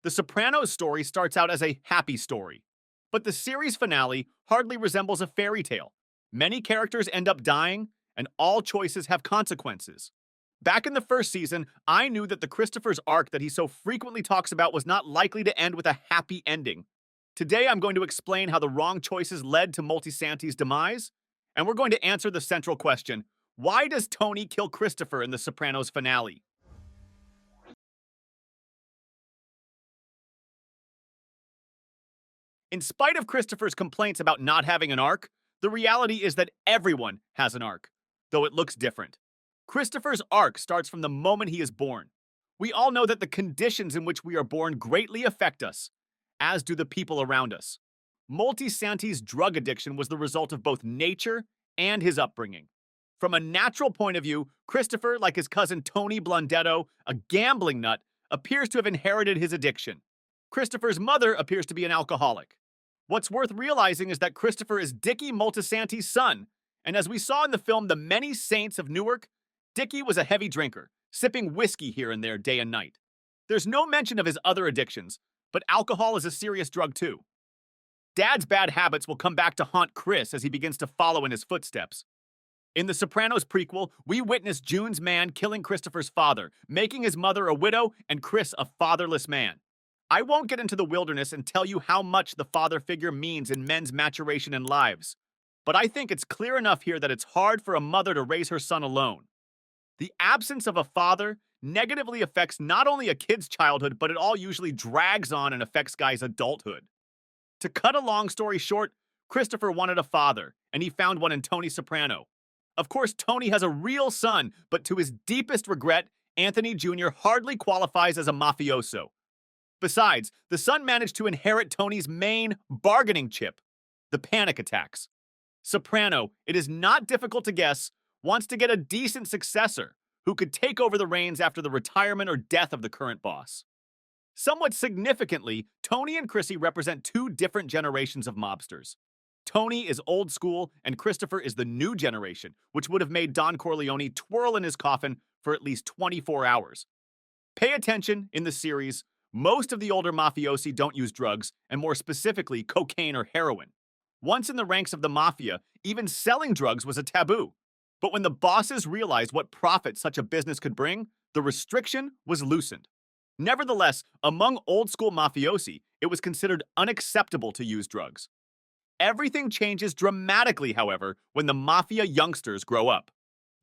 The Sopranos story starts out as a happy story, but the series finale hardly resembles a fairy tale. Many characters end up dying, and all choices have consequences. Back in the first season, I knew that the Christopher's arc that he so frequently talks about was not likely to end with a happy ending. Today, I'm going to explain how the wrong choices led to Moltisanti's demise, and we're going to answer the central question: why does Tony kill Christopher in the Sopranos finale? In spite of Christopher's complaints about not having an arc, the reality is that everyone has an arc, though it looks different. Christopher's arc starts from the moment he is born. We all know that the conditions in which we are born greatly affect us, as do the people around us. Moltisanti's drug addiction was the result of both nature and his upbringing. From a natural point of view, Christopher, like his cousin Tony Blundetto, a gambling nut, appears to have inherited his addiction. Christopher's mother appears to be an alcoholic. What's worth realizing is that Christopher is Dickie Moltisanti's son, and as we saw in the film The Many Saints of Newark, Dickie was a heavy drinker, sipping whiskey here and there day and night. There's no mention of his other addictions, but alcohol is a serious drug too. Dad's bad habits will come back to haunt Chris as he begins to follow in his footsteps. In the Sopranos prequel, we witness June's man killing Christopher's father, making his mother a widow and Chris a fatherless man. I won't get into the wilderness and tell you how much the father figure means in men's maturation and lives, but I think it's clear enough here that it's hard for a mother to raise her son alone. The absence of a father negatively affects not only a kid's childhood, but it all usually drags on and affects guys' adulthood. To cut a long story short, Christopher wanted a father, and he found one in Tony Soprano. Of course, Tony has a real son, but to his deepest regret, Anthony Jr. hardly qualifies as a mafioso. Besides, the son managed to inherit Tony's main bargaining chip, the panic attacks. Soprano, it is not difficult to guess, wants to get a decent successor who could take over the reins after the retirement or death of the current boss. Somewhat significantly, Tony and Chrissy represent two different generations of mobsters. Tony is old school, and Christopher is the new generation, which would have made Don Corleone twirl in his coffin for at least 24 hours. Pay attention, in the series, most of the older mafiosi don't use drugs, and more specifically, cocaine or heroin. Once in the ranks of the Mafia, even selling drugs was a taboo. But when the bosses realized what profit such a business could bring, the restriction was loosened. Nevertheless, among old-school mafiosi, it was considered unacceptable to use drugs. Everything changes dramatically, however, when the Mafia youngsters grow up.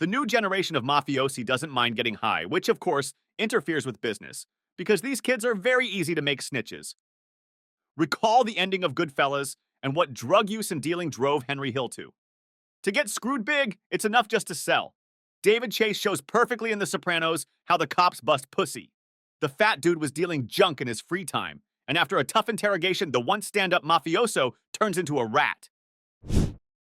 The new generation of mafiosi doesn't mind getting high, which, of course, interferes with business, because these kids are very easy to make snitches. Recall the ending of Goodfellas and what drug use and dealing drove Henry Hill to. To get screwed big, it's enough just to sell. David Chase shows perfectly in The Sopranos how the cops bust pussy. The fat dude was dealing junk in his free time, and after a tough interrogation, the once stand-up mafioso turns into a rat.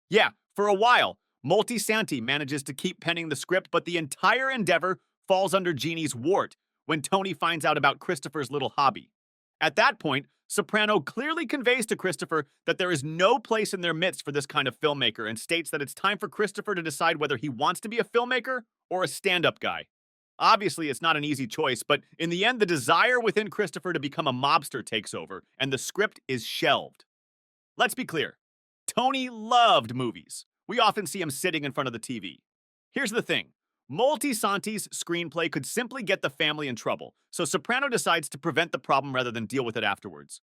Yeah, for a while, Moltisanti manages to keep penning the script, but the entire endeavor falls under Jeannie's wart when Tony finds out about Christopher's little hobby. At that point, Soprano clearly conveys to Christopher that there is no place in their midst for this kind of filmmaker and states that it's time for Christopher to decide whether he wants to be a filmmaker or a stand-up guy. Obviously, it's not an easy choice, but in the end, the desire within Christopher to become a mobster takes over, and the script is shelved. Let's be clear. Tony loved movies. We often see him sitting in front of the TV. Here's the thing. Moltisanti's screenplay could simply get the family in trouble, so Soprano decides to prevent the problem rather than deal with it afterwards.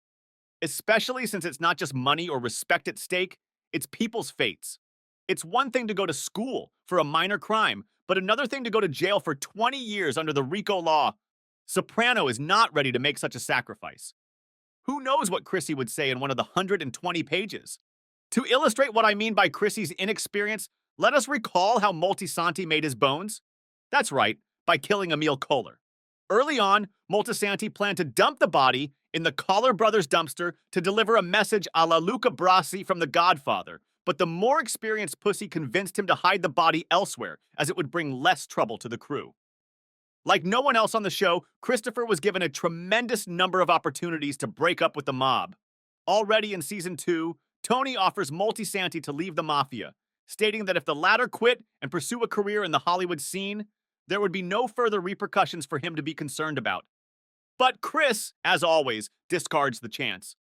Especially since it's not just money or respect at stake, it's people's fates. It's one thing to go to school for a minor crime, but another thing to go to jail for 20 years under the RICO law. Soprano is not ready to make such a sacrifice. Who knows what Chrissy would say in one of the 120 pages? To illustrate what I mean by Chrissy's inexperience, let us recall how Moltisanti made his bones. That's right, by killing Emil Kohler. Early on, Moltisanti planned to dump the body in the Kohler brothers' dumpster to deliver a message a la Luca Brasi from The Godfather, but the more experienced pussy convinced him to hide the body elsewhere, as it would bring less trouble to the crew. Like no one else on the show, Christopher was given a tremendous number of opportunities to break up with the mob. Already in season 2, Tony offers Moltisanti to leave the Mafia, stating that if the latter quit and pursue a career in the Hollywood scene, there would be no further repercussions for him to be concerned about. But Chris, as always, discards the chance.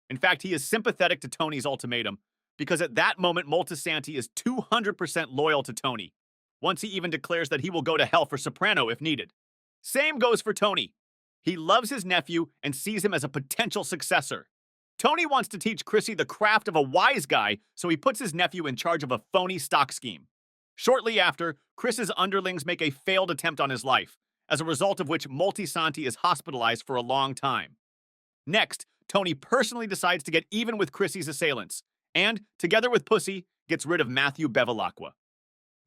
In fact, he is sympathetic to Tony's ultimatum, because at that moment, Moltisanti is 200% loyal to Tony. Once he even declares that he will go to hell for Soprano if needed. Same goes for Tony. He loves his nephew and sees him as a potential successor. Tony wants to teach Chrissy the craft of a wise guy, so he puts his nephew in charge of a phony stock scheme. Shortly after, Chris's underlings make a failed attempt on his life, as a result of which Moltisanti is hospitalized for a long time. Next, Tony personally decides to get even with Chrissy's assailants, and, together with Pussy, gets rid of Matthew Bevilacqua.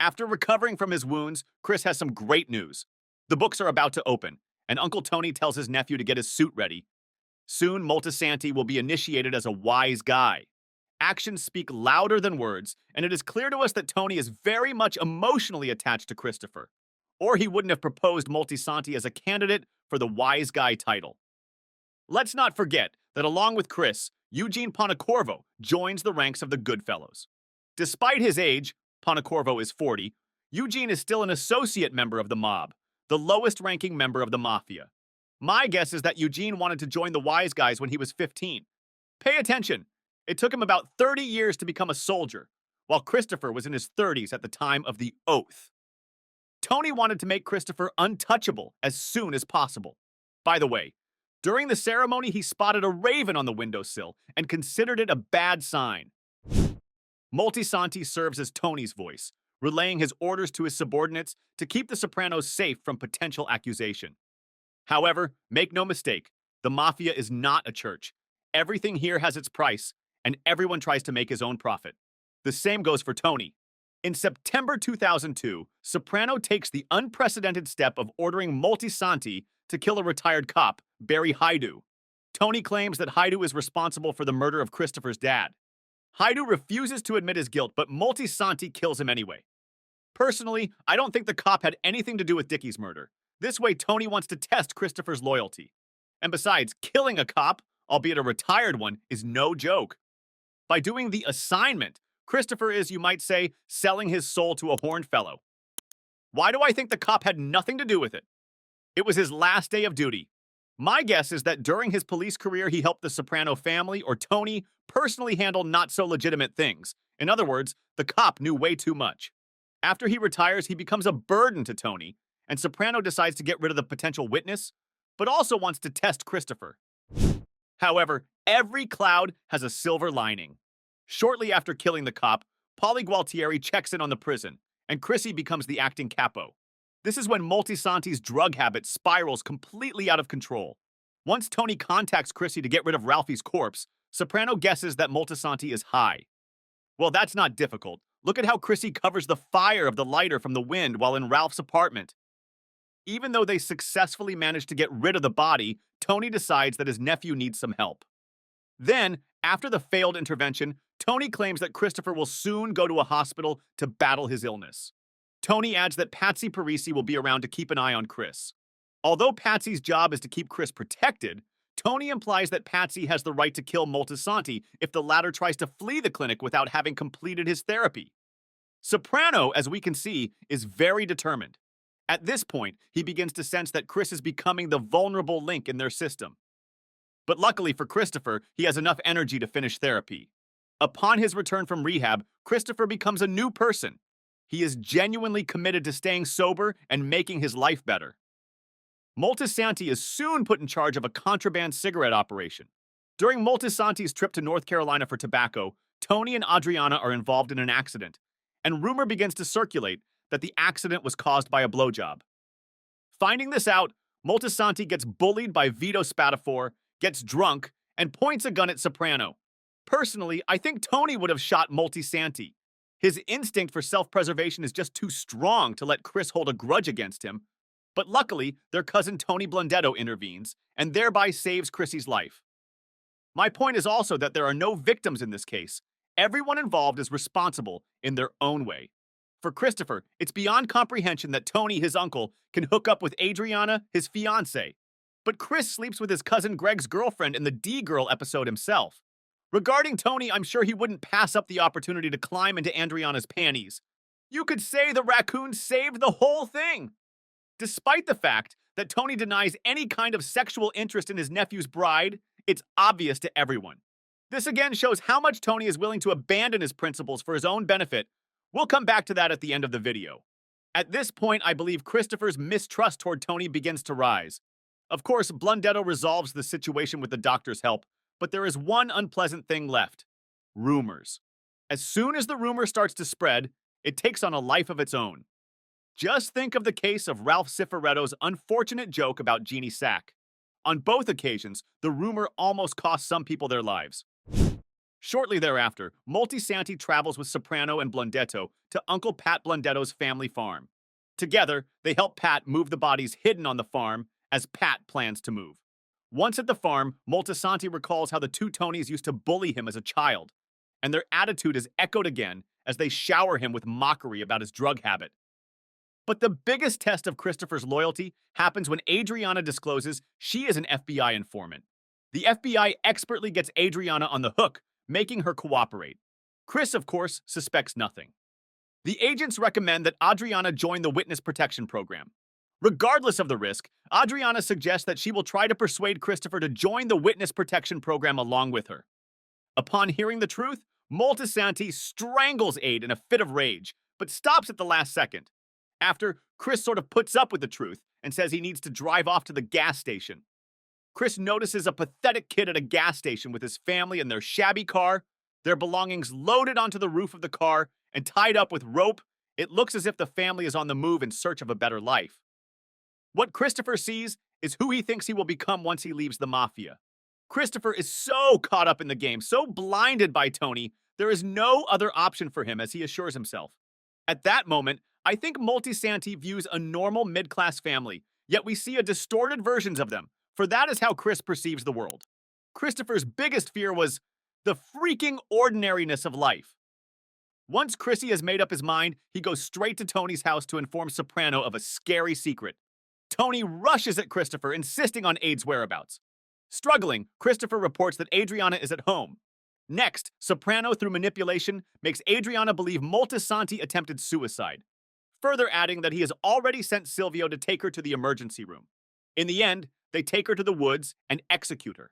After recovering from his wounds, Chris has some great news. The books are about to open, and Uncle Tony tells his nephew to get his suit ready. Soon, Moltisanti will be initiated as a wise guy. Actions speak louder than words, and it is clear to us that Tony is very much emotionally attached to Christopher, or he wouldn't have proposed Moltisanti as a candidate for the wise guy title. Let's not forget that along with Chris, Eugene Pontecorvo joins the ranks of the Goodfellas. Despite his age, Pontecorvo is 40, Eugene is still an associate member of the mob, the lowest-ranking member of the Mafia. My guess is that Eugene wanted to join the Wise Guys when he was 15. Pay attention. It took him about 30 years to become a soldier, while Christopher was in his 30s at the time of the Oath. Tony wanted to make Christopher untouchable as soon as possible. By the way, during the ceremony, he spotted a raven on the windowsill and considered it a bad sign. Moltisanti serves as Tony's voice, relaying his orders to his subordinates to keep the Sopranos safe from potential accusation. However, make no mistake, the Mafia is not a church. Everything here has its price, and everyone tries to make his own profit. The same goes for Tony. In September 2002, Soprano takes the unprecedented step of ordering Moltisanti to kill a retired cop, Barry Haidu. Tony claims that Haidu is responsible for the murder of Christopher's dad. Haidu refuses to admit his guilt, but Moltisanti kills him anyway. Personally, I don't think the cop had anything to do with Dickie's murder. This way, Tony wants to test Christopher's loyalty. And besides, killing a cop, albeit a retired one, is no joke. By doing the assignment, Christopher is, you might say, selling his soul to a horned fellow. Why do I think the cop had nothing to do with it? It was his last day of duty. My guess is that during his police career, he helped the Soprano family or Tony personally handle not-so-legitimate things. In other words, the cop knew way too much. After he retires, he becomes a burden to Tony, and Soprano decides to get rid of the potential witness, but also wants to test Christopher. However, every cloud has a silver lining. Shortly after killing the cop, Paulie Gualtieri checks in on the prison, and Chrissy becomes the acting capo. This is when Moltisanti's drug habit spirals completely out of control. Once Tony contacts Chrissy to get rid of Ralphie's corpse, Soprano guesses that Moltisanti is high. Well, that's not difficult. Look at how Chrissy covers the fire of the lighter from the wind while in Ralph's apartment. Even though they successfully manage to get rid of the body, Tony decides that his nephew needs some help. Then, after the failed intervention, Tony claims that Christopher will soon go to a hospital to battle his illness. Tony adds that Patsy Parisi will be around to keep an eye on Chris. Although Patsy's job is to keep Chris protected, Tony implies that Patsy has the right to kill Moltisanti if the latter tries to flee the clinic without having completed his therapy. Soprano, as we can see, is very determined. At this point, he begins to sense that Chris is becoming the vulnerable link in their system. But luckily for Christopher, he has enough energy to finish therapy. Upon his return from rehab, Christopher becomes a new person. He is genuinely committed to staying sober and making his life better. Moltisanti is soon put in charge of a contraband cigarette operation. During Moltisanti's trip to North Carolina for tobacco, Tony and Adriana are involved in an accident, and rumor begins to circulate that the accident was caused by a blowjob. Finding this out, Moltisanti gets bullied by Vito Spatafor, gets drunk, and points a gun at Soprano. Personally, I think Tony would have shot Moltisanti. His instinct for self-preservation is just too strong to let Chris hold a grudge against him. But luckily, their cousin Tony Blundetto intervenes, and thereby saves Chrissy's life. My point is also that there are no victims in this case. Everyone involved is responsible in their own way. For Christopher, it's beyond comprehension that Tony, his uncle, can hook up with Adriana, his fiancée. But Chris sleeps with his cousin Greg's girlfriend in the D-Girl episode himself. Regarding Tony, I'm sure he wouldn't pass up the opportunity to climb into Adriana's panties. You could say the raccoon saved the whole thing. Despite the fact that Tony denies any kind of sexual interest in his nephew's bride, it's obvious to everyone. This again shows how much Tony is willing to abandon his principles for his own benefit. We'll come back to that at the end of the video. At this point, I believe Christopher's mistrust toward Tony begins to rise. Of course, Blundetto resolves the situation with the doctor's help, but there is one unpleasant thing left: rumors. As soon as the rumor starts to spread, it takes on a life of its own. Just think of the case of Ralph Cifaretto's unfortunate joke about Jeannie Sack. On both occasions, the rumor almost cost some people their lives. Shortly thereafter, Moltisanti travels with Soprano and Blundetto to Uncle Pat Blundetto's family farm. Together, they help Pat move the bodies hidden on the farm as Pat plans to move. Once at the farm, Moltisanti recalls how the two Tonys used to bully him as a child, and their attitude is echoed again as they shower him with mockery about his drug habit. But the biggest test of Christopher's loyalty happens when Adriana discloses she is an FBI informant. The FBI expertly gets Adriana on the hook, making her cooperate. Chris, of course, suspects nothing. The agents recommend that Adriana join the witness protection program. Regardless of the risk, Adriana suggests that she will try to persuade Christopher to join the witness protection program along with her. Upon hearing the truth, Moltisanti strangles Aid in a fit of rage, but stops at the last second. After, Chris sort of puts up with the truth and says he needs to drive off to the gas station. Chris notices a pathetic kid at a gas station with his family in their shabby car, their belongings loaded onto the roof of the car and tied up with rope. It looks as if the family is on the move in search of a better life. What Christopher sees is who he thinks he will become once he leaves the Mafia. Christopher is so caught up in the game, so blinded by Tony, there is no other option for him, as he assures himself. At that moment, I think Moltisanti views a normal mid-class family, yet we see a distorted versions of them, for that is how Chris perceives the world. Christopher's biggest fear was the freaking ordinariness of life. Once Chrissy has made up his mind, he goes straight to Tony's house to inform Soprano of a scary secret. Tony rushes at Christopher, insisting on Aid's whereabouts. Struggling, Christopher reports that Adriana is at home. Next, Soprano, through manipulation, makes Adriana believe Moltisanti attempted suicide, further adding that he has already sent Silvio to take her to the emergency room. In the end, they take her to the woods and execute her.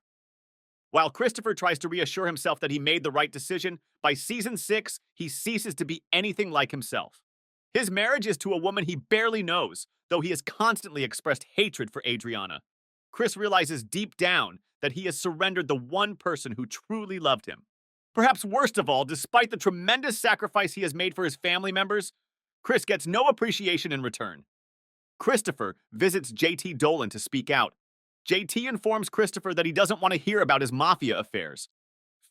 While Christopher tries to reassure himself that he made the right decision, by season 6, he ceases to be anything like himself. His marriage is to a woman he barely knows, though he has constantly expressed hatred for Adriana. Chris realizes deep down that he has surrendered the one person who truly loved him. Perhaps worst of all, despite the tremendous sacrifice he has made for his family members, Chris gets no appreciation in return. Christopher visits JT Dolan to speak out. JT informs Christopher that he doesn't want to hear about his Mafia affairs.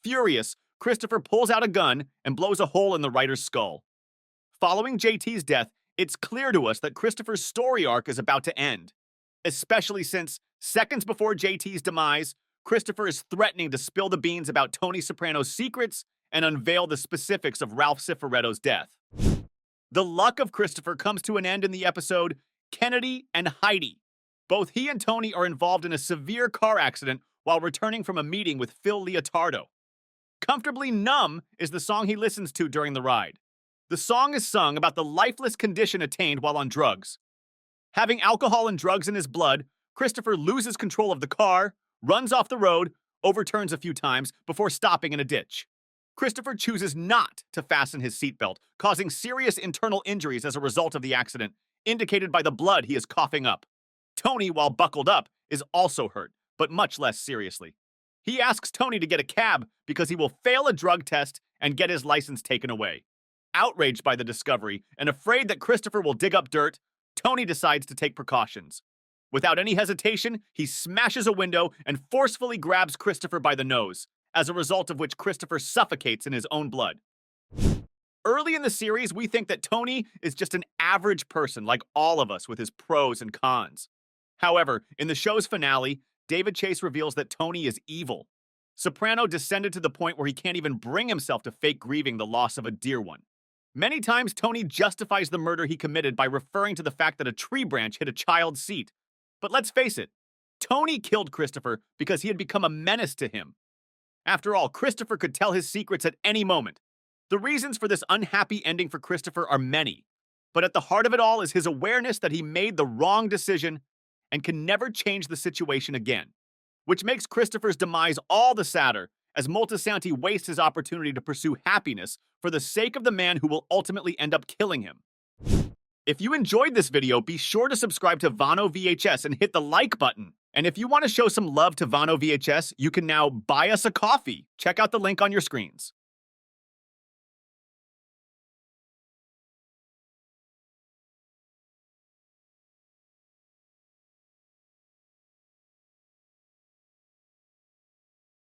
Furious, Christopher pulls out a gun and blows a hole in the writer's skull. Following JT's death, it's clear to us that Christopher's story arc is about to end, especially since, seconds before JT's demise, Christopher is threatening to spill the beans about Tony Soprano's secrets and unveil the specifics of Ralph Cifaretto's death. The luck of Christopher comes to an end in the episode Kennedy and Heidi. Both he and Tony are involved in a severe car accident while returning from a meeting with Phil Leotardo. Comfortably Numb is the song he listens to during the ride. The song is sung about the lifeless condition attained while on drugs. Having alcohol and drugs in his blood, Christopher loses control of the car, runs off the road, overturns a few times before stopping in a ditch. Christopher chooses not to fasten his seatbelt, causing serious internal injuries as a result of the accident, indicated by the blood he is coughing up. Tony, while buckled up, is also hurt, but much less seriously. He asks Tony to get a cab because he will fail a drug test and get his license taken away. Outraged by the discovery and afraid that Christopher will dig up dirt, Tony decides to take precautions. Without any hesitation, he smashes a window and forcefully grabs Christopher by the nose, as a result of which Christopher suffocates in his own blood. Early in the series, we think that Tony is just an average person like all of us with his pros and cons. However, in the show's finale, David Chase reveals that Tony is evil. Soprano descended to the point where he can't even bring himself to fake grieving the loss of a dear one. Many times, Tony justifies the murder he committed by referring to the fact that a tree branch hit a child's seat. But let's face it, Tony killed Christopher because he had become a menace to him. After all, Christopher could tell his secrets at any moment. The reasons for this unhappy ending for Christopher are many, but at the heart of it all is his awareness that he made the wrong decision and can never change the situation again, which makes Christopher's demise all the sadder as Moltisanti wastes his opportunity to pursue happiness for the sake of the man who will ultimately end up killing him. If you enjoyed this video, be sure to subscribe to Vano VHS and hit the like button. And if you want to show some love to Vano VHS, you can now buy us a coffee. Check out the link on your screens.